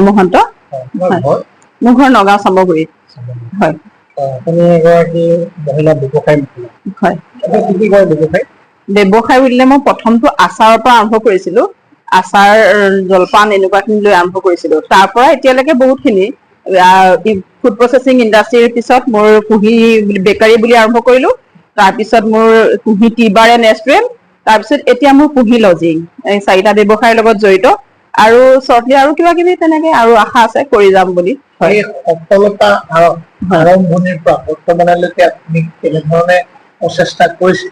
মহন্ত মোৰ ঘৰ নগাঁও চামগুৰিত হয়। ব্যৱসায় বুলিলে মই প্ৰথমটো আচাৰৰ পৰা আৰম্ভ কৰিছিলো। আচাৰ জলপান এনেকুৱাখিনি লৈ আৰম্ভ কৰিছিলো। তাৰ পৰা এতিয়ালৈকে বহুতখিনি ফুড প্ৰচেছিং ইণ্ডাষ্ট্ৰিৰ পিছত মোৰ কুহি বেকাৰী বুলি আৰম্ভ কৰিলো। তাৰপিছত মোৰ কুহি টি বাৰ এণ্ড ৰেষ্টুৰেণ্ট, তাৰপিছত এতিয়া মোৰ কুহি লজিং, এই 4টা ব্যৱসায়ৰ লগত জড়িত। আৰু চৰ্টলি আৰু কিবা কিবি তেনেকে আৰু আশা আছে কৰি যাম বুলি। সফলতা আৰম্ভণিৰ পৰা বৰ্তমানলৈকে আপুনি কেনেধৰণে প্ৰচেষ্টা কৰিছে?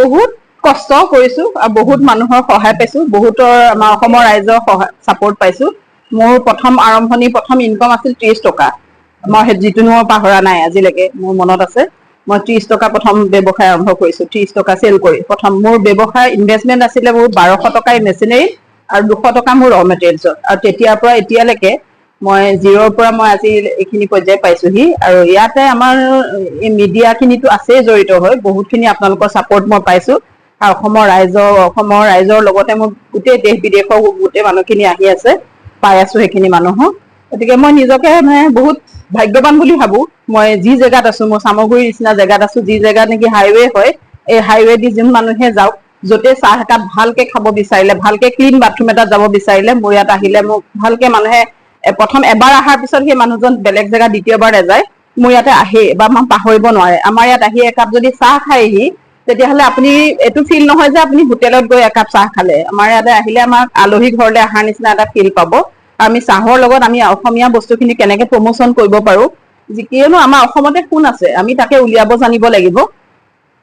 বহুত কষ্ট কৰিছো আৰু বহুত মানুহৰ সহায় পাইছো, বহুতৰ আমাৰ অসমৰ ৰাইজৰ চাপৰ্ট পাইছো। মোৰ প্ৰথম ইনকম আছিল 30 টকা। মই যিটো মই পাহৰা নাই আজিলৈকে, মোৰ মনত আছে। মই 30 টকা প্ৰথম ব্যৱসায় আৰম্ভ কৰিছো, 30 টকা চেল কৰি। প্ৰথম মোৰ ব্যৱসায় ইনভেষ্টমেণ্ট আছিলে মোৰ 1200 টকাৰ মেচিনেৰী আৰু 200 টকা মোৰ ৰ মেটেৰিয়েলছত। আৰু তেতিয়াৰ পৰা এতিয়ালৈকে মই জিৰ'ৰ পৰা মই আজি এইখিনি পৰ্যায় পাইছোহি। আৰু ইয়াতে আমাৰ মিডিয়া খিনিতো আছেই জড়িত হৈ, বহুতখিনি আপোনালোকৰ চাপৰ্ট মই পাইছো। আৰু অসমৰ ৰাইজৰ লগতে মোৰ গোটেই দেশ বিদেশৰ গোটেই মানুহখিনি আহি আছে, পাই আছো সেইখিনি মানুহক। গতিকে মই নিজকে মানে বহুত ভাগ্যৱান বুলি ভাবো। মই যি জেগাত আছো, মই চামগুৰিৰ নিচিনা জেগাত আছো, যি জেগাত নেকি হাইৱে হয়, এই হাইৱে দি যোন মানুহে যাওক, য'তে চাহ একাপ ভালকে খাব বিচাৰিলে, ভালকে ক্লিন বাথৰুম এটাত যাব বিচাৰিলে, মোৰ ইয়াত আহিলে মোক ভালকে মানুহে প্ৰথম এবাৰ অহাৰ পিছত সেই মানুহজন বেলেগ জেগাত দ্বিতীয়বাৰ নাযায়, মোৰ ইয়াতে আহে বা মই পাহৰিব নোৱাৰে। আমাৰ ইয়াত আহি একাপ যদি চাহ খায়হি, তেতিয়াহ'লে আপুনি এইটো ফিল নহয় যে আপুনি হোটেলত গৈ একাপ চাহ খালে। আমাৰ ইয়াতে আহিলে আমাক আলহী ঘৰলৈ অহাৰ নিচিনা এটা ফিল পাব। আমি চাহৰ লগত আমি অসমীয়া বস্তুখিনি কেনেকে প্ৰমোচন কৰিব পাৰো, যিকিনো আমাৰ অসমতে সোণ আছে, আমি তাকে উলিয়াব জানিব লাগিব।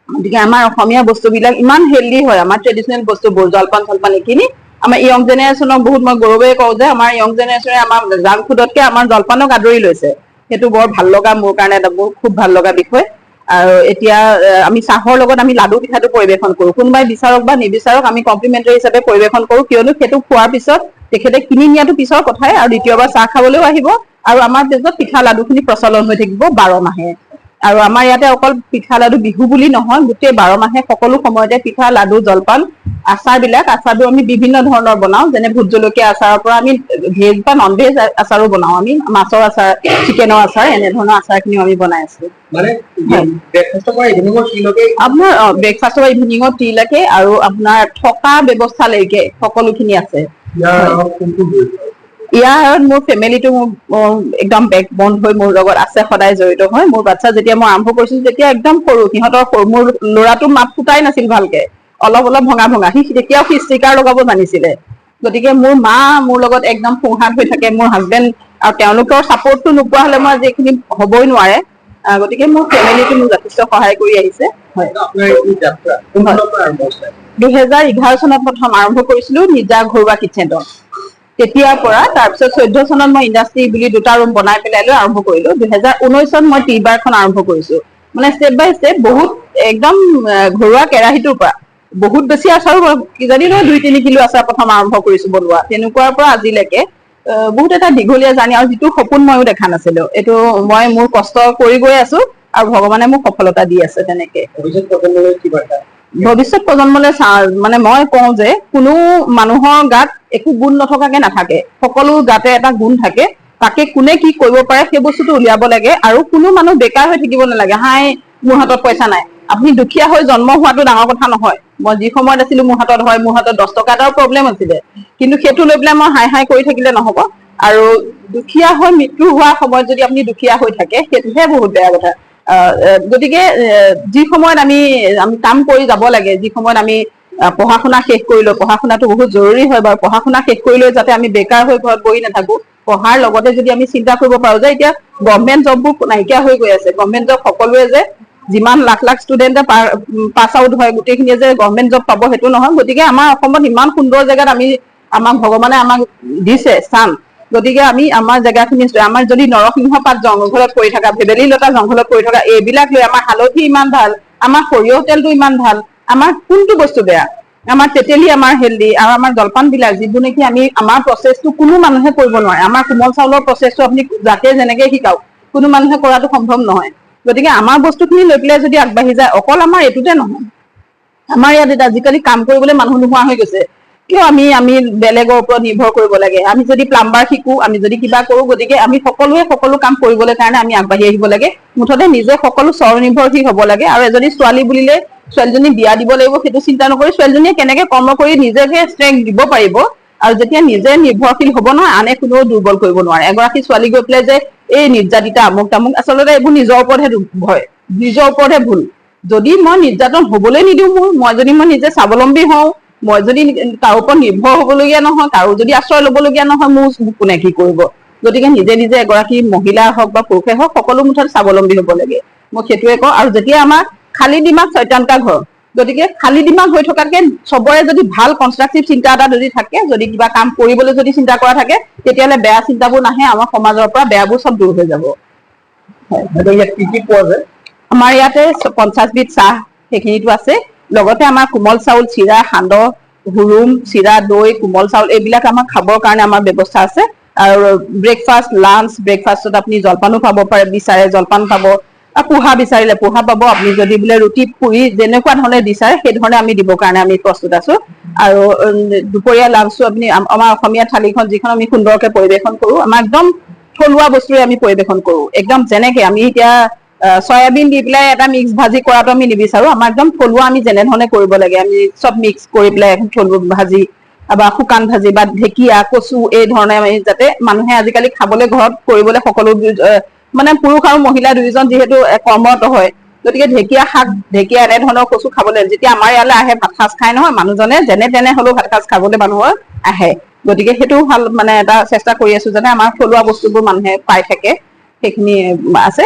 গতিকে আমাৰ অসমীয়া বস্তুবিলাক ইমান হেল্ডি হয়, আমাৰ ট্ৰেডিচনেল বস্তুবোৰ জলপান চলপান এইখিনি আমাৰ য়ং জেনেৰেশ্যনক বহুত মই গৌৰৱে কওঁ যে আমাৰ য়ং জেনেৰেশ্যনে আমাৰ জাংক ফুডতকে আমাৰ জলপানক আদৰি লৈছে। সেইটো বৰ ভাল লগা, মোৰ কাৰণে এটা খুব ভাল লগা বিষয়। আৰু এতিয়া আমি চাহৰ লগত আমি লাডু পিঠাটো পৰিৱেশন কৰো। কোনোবাই বিচাৰক বা নিবিচাৰক আমি কমপ্লিমেণ্টাৰী হিচাপে পৰিৱেশন কৰো, কিয়নো সেইটো খোৱাৰ পিছত তেখেতে কিনি নিয়াটো পিছৰ কথাই, আৰু দ্বিতীয়বাৰ চাহ খাবলৈও আহিব। আৰু আমাৰ দেশত পিঠা লাডু খিনি প্ৰচলন হৈ থাকিব 12 মাহে। আৰু আমাৰ ইয়াতে অকল পিঠা লাডু বিহু বুলি নহয়, গোটেই 12 মাহে সকলো সময়তে পিঠা লাডু জলপান আচাৰবোৰ আমি বিভিন্ন ধৰণৰ বনাও। যেনে ভোট জলকীয়া আচাৰৰ পৰা আমি ভেজ বা নন ভেজ আচাৰো বনাও। আমি মাছৰ আচাৰ, চিকেনৰ আচাৰ, এনেধৰণৰ আচাৰ খিনিও আমি বনাই আছো। আপোনাৰ ব্ৰেকফাষ্টৰ পৰা ইভিনিঙৰ টি লৈকে আৰু আপোনাৰ থকা ব্যৱস্থালৈকে সকলোখিনি আছে। ইয়াৰ মোৰ ফেমিলিটো মোৰ একদম বেকবন হৈ মোৰ লগত আছে, সদায় জড়িত হয়। মোৰ বাচ্ছা যেতিয়া মই আৰম্ভ কৰিছিলো তেতিয়া একদম সৰু, মোৰ ল'ৰাটো মাত ফুটাই নাছিল ভালকে, অলপ ভঙা সি তেতিয়াও ষ্টিকাৰ লগাব জানিছিলে। গতিকে মোৰ মা মোৰ লগত একদম সোঁহাত হৈ থাকে, মোৰ হাজবেণ্ড, আৰু তেওঁলোকৰ চাপৰ্টটো নোপোৱা হলে মই আজি এইখিনি হবই নোৱাৰে। গতিকে মোৰ ফেমিলিটো মোক যথেষ্ট সহায় কৰি আহিছে। 2011 চনত প্ৰথম আৰম্ভ কৰিছিলো নিজা ঘৰুৱা কিটচেনত। তেতিয়াৰ পৰা তাৰপিছত 14 চনত মই ইণ্ডাষ্ট্ৰি বুলি 2টা ৰুম বনাই পেলাই লৈ আৰম্ভ কৰিলো। 2019ত মই টি বাৰখন আৰম্ভ কৰিছো। মানে ষ্টেপ বাই ষ্টেপ বহুত একদম ঘৰুৱা কেৰাহীটোৰ পৰা বহুত বেছি আচাৰো, কিজানি নহয় 2-3 কিলো আচাৰ প্ৰথম আৰম্ভ কৰিছো বনোৱা। তেনেকুৱাৰ পৰা আজিলৈকে বহুত এটা দীঘলীয়া জাৰ্ণি, আৰু যিটো সপোন ময়ো দেখা নাছিলো, এইটো মই মোৰ কষ্ট কৰি গৈ আছো আৰু ভগৱানে মোক সফলতা দি আছে। তেনেকে ভৱিষ্যত প্ৰজন্মলৈ মানে মই কওঁ যে কোনো মানুহৰ গাত একো গুণ নথকাকে নাথাকে, সকলো গাতে এটা গুণ থাকে। তাকে কোনে কি কৰিব পাৰে সেই বস্তুটো উলিয়াব লাগে। আৰু কোনো মানুহ বেকাৰ হৈ থাকিব নালাগে, হাই মোৰ হাতত পইচা নাই। আপুনি দুখীয়া হৈ জন্ম হোৱাটো ডাঙৰ কথা নহয়। মই যি সময়ত আছিলো মোৰ হাতত 10 টকা এটাও প্ৰব্লেম আছিলে, কিন্তু সেইটো লৈ পেলাই মই হাই কৰি থাকিলে নহব। আৰু দুখীয়া হৈ মৃত্যু হোৱা সময়ত যদি আপুনি দুখীয়া হৈ থাকে, সেইটোহে বহুত বেয়া কথা। গতিকে যি সময়ত আমি কাম কৰি যাব লাগে, যি সময়ত আমি পঢ়া শুনা শেষ কৰি লৈ, পঢ়া শুনাটো বহুত জৰুৰী হয় বাৰু, পঢ়া শুনা শেষ কৰি লৈ যাতে আমি বেকাৰ হৈ ঘৰত বহি নাথাকো। পঢ়াৰ লগতে যদি আমি চিন্তা কৰিব পাৰো যে এতিয়া গভমেণ্ট জববোৰ নাইকিয়া হৈ গৈ আছে, গভমেণ্ট জব সকলোৱে যে যিমান লাখ ষ্টুডেণ্টে পাছ আউট হয় গোটেইখিনিয়ে যে গভমেণ্ট জব পাব সেইটো নহয়। গতিকে আমাৰ অসমত ইমান সুন্দৰ জেগাত আমাক ভগৱানে আমাক দিছে স্থান। গতিকে আমি আমাৰ জেগাখিনি, আমাৰ যদি নৰসিংহ পাত জংঘলত পৰি থকা, ভেবেলী লতা জংঘলত পৰি থকা, এইবিলাক লৈ আমাৰ হালধি ইমান ভাল, আমাৰ সৰিয়হ তেলটো ইমান ভাল, আমাৰ কোনটো বস্তু বেয়া? আমাৰ তেতেলী আমাৰ হেল্ডি, আৰু আমাৰ জলপান বিলাক যিবোৰ নেকি আমাৰ প্ৰচেছটো কোনো মানুহে কৰিব নোৱাৰে। আমাৰ কোমল চাউলৰ প্ৰচেছটো আপুনি যাকে যেনেকে শিকাওক, কোনো মানুহে কৰাটো সম্ভৱ নহয়। গতিকে আমাৰ বস্তুখিনি লৈ পেলাই যদি আগবাঢ়ি যায়, অকল আমাৰ এইটোতে নহয়, আমাৰ ইয়াত আজিকালি কাম কৰিবলৈ মানুহ নোহোৱা হৈ গৈছে। কিয় আমি বেলেগৰ ওপৰত নিৰ্ভৰ কৰিব লাগে? আমি যদি প্লাম্বাৰ শিকো, আমি যদি কিবা কৰো, গতিকে আমি সকলোৱে সকলো কাম কৰিবলৈ কাৰণে আমি আগবাঢ়ি আহিব লাগে। মুঠতে নিজে সকলো স্বনিৰ্ভৰশীল হ'ব লাগে। আৰু এজনী ছোৱালী বুলিলে ছোৱালীজনী বিয়া দিব লাগিব সেইটো চিন্তা নকৰি ছোৱালীজনীয়ে কেনেকে কৰ্ম কৰি নিজকে ষ্ট্ৰেংথ দিব পাৰিব, আৰু যেতিয়া নিজে নিৰ্ভৰশীল হ'ব নহয়, আনে কোনেও দুৰ্বল কৰিব নোৱাৰে। এগৰাকী ছোৱালী গৈ পেলাই যে এই নিৰ্যাতিতা আমুক তামুক, আচলতে এইবোৰ নিজৰ ওপৰতহে ভয়, নিজৰ ওপৰতহে ভুল। যদি মই নিৰ্যাতন হবলৈ নিদিওঁ, মই যদি নিজে স্বাৱলম্বী হওঁ, মই যদি কাৰো ওপৰত নিৰ্ভৰ হবলগীয়া নহয়, কাৰো যদি আশ্ৰয় লবলগীয়া নহয়, মোৰ কোনে কি কৰিব? গতিকে নিজে নিজে এগৰাকী মহিলা হওক বা পুৰুষে হওক সকলো মুঠত স্বাৱলম্বী হ'ব লাগে, মই সেইটোৱে কওঁ। আৰু যেতিয়া আমাৰ খালী দিমাগ শয়তান ঘৰ, গতিকে খালী দিমাগ হৈ থকাতকে চবৰে যদি ভাল কনষ্ট্ৰাকটিভ চিন্তা এটা যদি থাকে, যদি কিবা কাম কৰিবলৈ যদি চিন্তা কৰা থাকে, তেতিয়াহ'লে বেয়া চিন্তাবোৰ নাহে, আমাৰ সমাজৰ পৰা বেয়াবোৰ চব দূৰ হৈ যাব। ইয়াত কি কি পোৱা যায়? আমাৰ ইয়াতে 50 বিধ চাহ সেইখিনিতো আছে, লগতে আমাৰ কোমল চাউল, চিৰা, সান্দহ, হুৰুম, চিৰা, দৈ, কোমল চাউল এইবিলাক আমাৰ খাবৰ কাৰণে আমাৰ ব্যৱস্থা আছে। আৰু ব্ৰেকফাষ্ট, লাঞ্চ, ব্ৰেকফাষ্টত আপুনি জলপানো পাব পাৰে, বিচাৰে জলপান পাব, পোহা বিচাৰিলে পোহা পাব, আপুনি যদি বোলে ৰুটি পুৰি যেনেকুৱা ধৰণে বিচাৰে সেই ধৰণে আমি দিবৰ কাৰণে আমি প্ৰস্তুত আছো। আৰু দুপৰীয়া লাঞ্চটো আপুনি আমাৰ অসমীয়া থালিখন যিখন আমি সুন্দৰকে পৰিৱেশন কৰো, আমাৰ একদম থলুৱা বস্তুৰে আমি পৰিৱেশন কৰো, একদম যেনেকে আমি এতিয়া চয়াবিন দি পেলাই এটা মিক্স ভাজি কৰাটো আমি নিবিচাৰো, আমাৰ একদম থলুৱা আমি যেনেধৰণে কৰিব লাগে, আমি চব মিক্স কৰি পেলাই থলুৱা ভাজি বা শুকান ভাজি বা ঢেকীয়া, কচু এই ধৰণে আমি যাতে মানুহে আজিকালি খাবলৈ ঘৰত কৰিবলৈ সকলো মানে পুৰুষ আৰু মহিলা দুয়োজন যিহেতু কৰ্মৰত হয়, গতিকে ঢেকীয়া শাক, ঢেকীয়া এনেধৰণৰ কচু খাবলৈ, যেতিয়া আমাৰ ইয়ালৈ আহে ভাত সাজ খাই নহয় মানুহজনে, যেনে তেনে হলেও ভাত সাজ খাবলৈ মানুহৰ আহে। গতিকে সেইটো ভাল মানে এটা চেষ্টা কৰি আছো যাতে আমাৰ থলুৱা বস্তুবোৰ মানুহে পাই থাকে, সেইখিনি আছে।